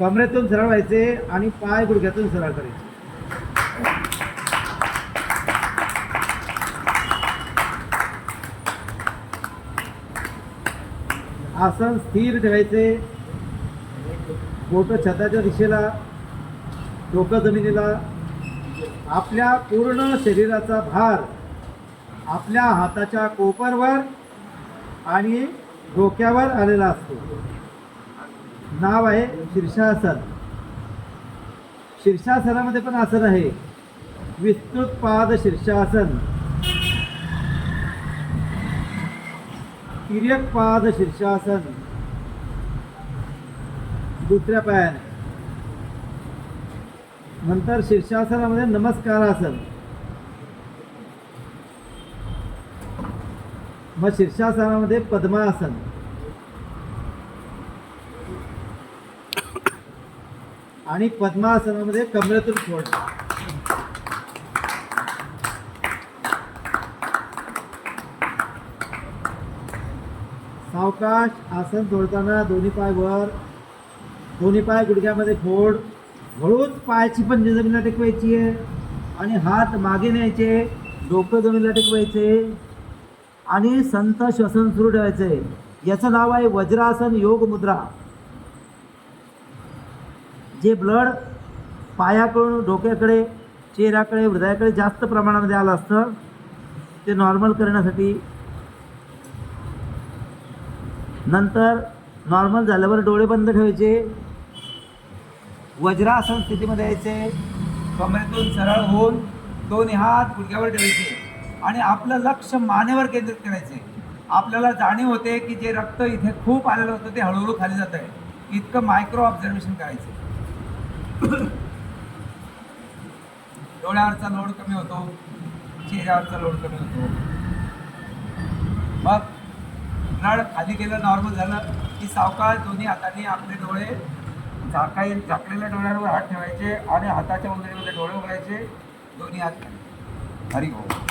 कमरेतून सरळ व्हायचे आणि पाय गुडघ्यातून सरळ करायचे. आसन स्थिर ठेवायचे. बोटं छताच्या दिशेला, डोकं जमिनीला. आपल्या पूर्ण शरीराचा भार आपल्या हाताच्या कोपरवर आणि डोक्यावर आलेला असतो. नाव आहे शीर्षासन. शीर्षासनामध्ये पण आसन आहे. विस्तृत पाद शीर्षासन, तिर्यक पाद शीर्षासन दुसऱ्या पायाने. नंतर शीर्षासनामध्ये नमस्कारासन. मग शीर्षासनामध्ये पद्मासन. आणि पद्मासनामध्ये कमरेतून सोडणं. सावकाश आसन सोडताना दोन्ही पाय वर, दोन्ही पाय गुडघ्यामध्ये फोड. हळूच पायाची पंजे जमिनीला टेकवायची आहे आणि हात मागे न्यायचे, डोकं जमिनीला टेकवायचे आणि संत श्वसन सुरू ठेवायचे. याचं नाव आहे वज्रासन योग मुद्रा. जे ब्लड पायाकडून डोक्याकडे, चेहऱ्याकडे, हृदयाकडे जास्त प्रमाणामध्ये आलं असतं ते नॉर्मल करण्यासाठी. नंतर नॉर्मल झाल्यावर डोळे बंद ठेवायचे. वज्रासन स्थितीमध्ये यायचे. कमरेतून सरळ होऊन दोन्ही हात गुडघ्यावर ठेवायचे आणि आपलं लक्ष मानेवर केंद्रित करायचे. आपल्याला जाणीव होते की जे रक्त इथे खूप आलेलं होतं ते हळूहळू खाली जात आहे. इतकं मायक्रो ऑब्झर्वेशन करायचं. डोळ्यावरचा लोड कमी होतो, चेहऱ्यावरचा लोड कमी होतो. मग ब्लड खाली गेलं, नॉर्मल झालं की सावकाश दोन्ही हातांनी आपले डोळे झाकलेल्या डोळ्यांवर हात ठेवायचे आणि हाताच्या उंजळीमध्ये डोळे उघडायचे. दोन्ही हात खाली. हरी ओम.